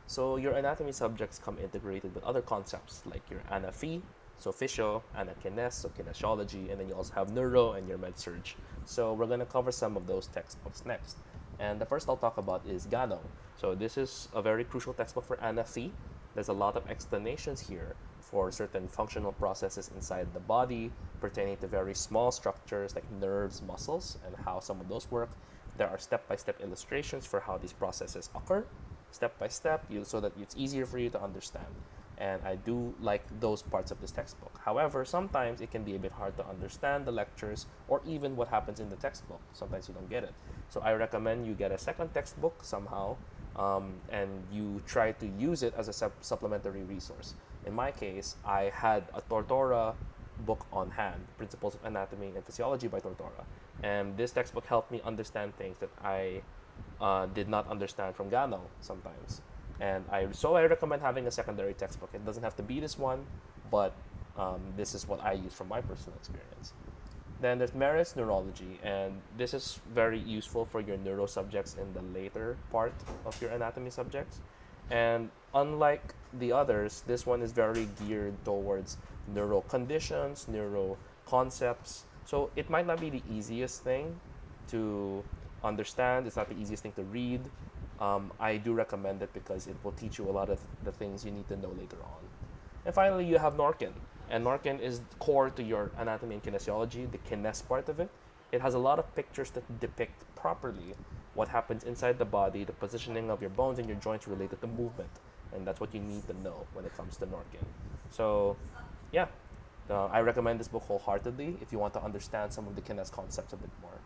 So your anatomy subjects come integrated with other concepts like your ana-phy, so physio, ana-kines, so kinesiology, and then you also have neuro and your med-surg. So we're going to cover some of those textbooks next. And the first I'll talk about is Gano. So this is a very crucial textbook for ana-phy. There's a lot of explanations here for certain functional processes inside the body pertaining to very small structures like nerves, muscles, and how some of those work. There are step-by-step illustrations for how these processes occur, step by step, so that it's easier for you to understand. And I do like those parts of this textbook. However, sometimes it can be a bit hard to understand the lectures or even what happens in the textbook. Sometimes you don't get it. So I recommend you get a second textbook somehow, and you try to use it as a supplementary resource. In my case, I had a Tortora book on hand, Principles of Anatomy and Physiology by Tortora. And this textbook helped me understand things that I did not understand from Gano sometimes. And I recommend having a secondary textbook. It doesn't have to be this one, but this is what I use from my personal experience. Then there's Merit's Neurology, and this is very useful for your neuro subjects in the later part of your anatomy subjects. And unlike the others, this one is very geared towards neuro conditions, neuro concepts. So it might not be the easiest thing to understand, it's not the easiest thing to read. I do recommend it because it will teach you a lot of the things you need to know later on. And finally, you have Norkin. And Norkin is core to your anatomy and kinesiology, the kines part of it. It has a lot of pictures that depict properly what happens inside the body, the positioning of your bones and your joints related to movement. And that's what you need to know when it comes to Norkin. So, yeah, I recommend this book wholeheartedly if you want to understand some of the kines concepts a bit more.